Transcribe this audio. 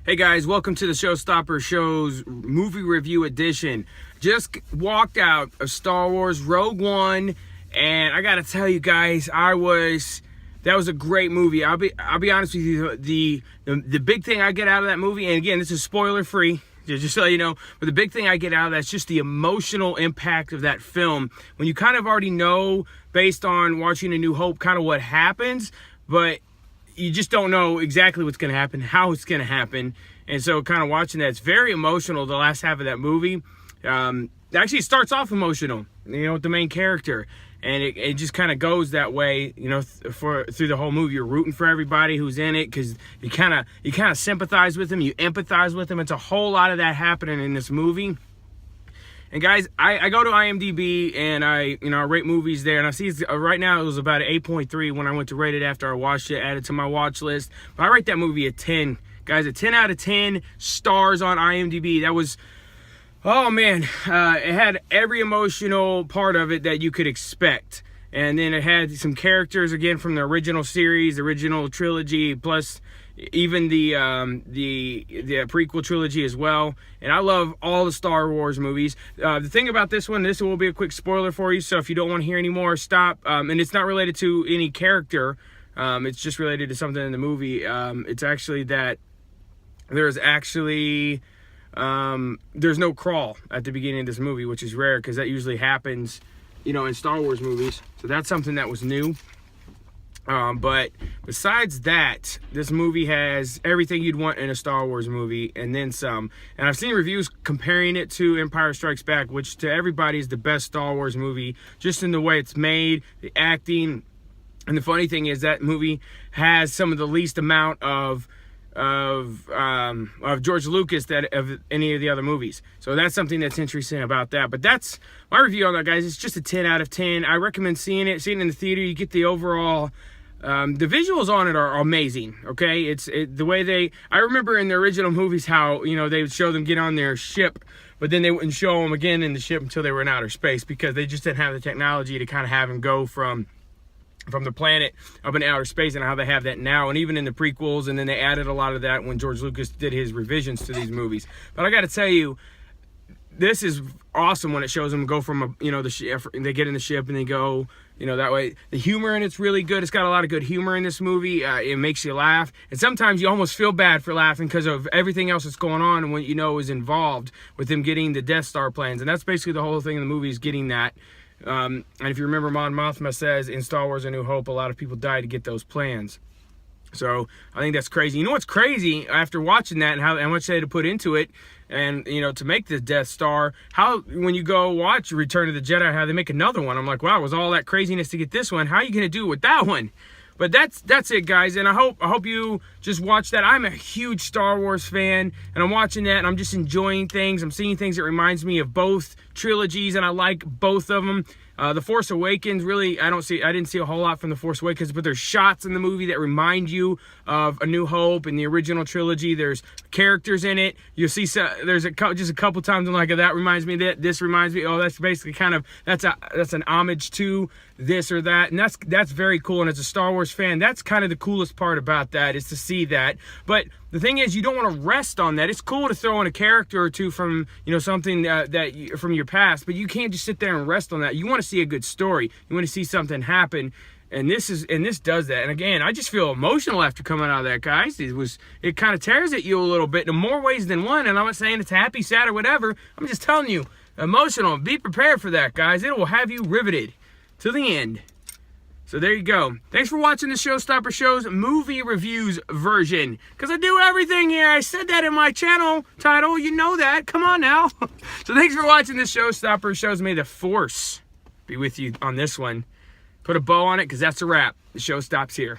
Hey guys, welcome to the Showstopper Show's movie review edition. Just walked out of Star Wars Rogue One, and I gotta tell you guys, that was a great movie. I'll be honest with you, the big thing I get out of that movie, and again, this is spoiler free, just so you know, but the big thing I get out of that's just the emotional impact of that film. When you kind of already know, based on watching A New Hope, kind of what happens, but you just don't know exactly what's going to happen, how it's going to happen. And so kind of watching that, it's very emotional, the last half of that movie. Actually, it starts off emotional, with the main character. And it just kind of goes that way, through the whole movie. You're rooting for everybody who's in it because you kind of sympathize with them, you empathize with them. It's a whole lot of that happening in this movie. And guys, I go to IMDb and I rate movies there, and I see right now it was about an 8.3 when I went to rate it after I watched it, added to my watch list. But I rate that movie a 10, guys, a 10 out of 10 stars on IMDb. That was, oh man, it had every emotional part of it that you could expect, and then it had some characters again from the original series, the original trilogy, plus even the prequel trilogy as well. And I love all the Star Wars movies. The thing about this one, this will be a quick spoiler for you, so if you don't want to hear any more, stop. And it's not related to any character, it's just related to something in the movie. It's actually that there's no crawl at the beginning of this movie, which is rare because that usually happens in Star Wars movies. So that's something that was new. But besides that, this movie has everything you'd want in a Star Wars movie and then some. And I've seen reviews comparing it to Empire Strikes Back, which to everybody is the best Star Wars movie, just in the way it's made, the acting. And the funny thing is that movie has some of the least amount of George Lucas of any of the other movies. So that's something that's interesting about that. But that's my review on that, guys. It's just a 10 out of 10. I recommend seeing it in the theater. You get the overall. The visuals on it are amazing. Okay, the way I remember in the original movies how they would show them get on their ship, but then they wouldn't show them again in the ship until they were in outer space because they just didn't have the technology to kind of have them go from the planet up in outer space, and how they have that now, and even in the prequels. And then they added a lot of that when George Lucas did his revisions to these movies. But I got to tell you, this is awesome when it shows them go from the ship. They get in the ship and they go that way. The humor in it's really good. It's got a lot of good humor in this movie. It makes you laugh, and sometimes you almost feel bad for laughing because of everything else that's going on and what is involved with them getting the Death Star plans. And that's basically the whole thing in the movie, is getting that. And if you remember, Mon Mothma says in Star Wars A New Hope, a lot of people died to get those plans. So I think that's crazy. You know what's crazy after watching that, and how much they had to put into it, and to make the Death Star, how when you go watch Return of the Jedi, how they make another one, I'm like, wow, it was all that craziness to get this one. How are you going to do it with that one? But that's it, guys, and I hope you just watch that. I'm a huge Star Wars fan, and I'm watching that, and I'm just enjoying things. I'm seeing things that reminds me of both trilogies, and I like both of them. The Force Awakens, really, I didn't see a whole lot from The Force Awakens, but there's shots in the movie that remind you of A New Hope and the original trilogy. There's characters in it. You'll see there's just a couple times I'm like, that reminds me of that. This reminds me. Oh, that's basically that's an homage to this or that, and that's very cool. And as a Star Wars fan, that's kind of the coolest part about that, is to see that. But the thing is, you don't want to rest on that. It's cool to throw in a character or two from something from your past, but you can't just sit there and rest on that. You want to see a good story. You want to see something happen, and this does that. And again, I just feel emotional after coming out of that, guys. It kind of tears at you a little bit in more ways than one. And I'm not saying it's happy, sad, or whatever. I'm just telling you, emotional. Be prepared for that, guys. It will have you riveted to the end. So there you go. Thanks for watching the Showstopper Show's movie reviews version. Because I do everything here. I said that in my channel title. You know that. Come on now. So thanks for watching the Showstopper Shows. May the Force be with you on this one. Put a bow on it, because that's a wrap. The show stops here.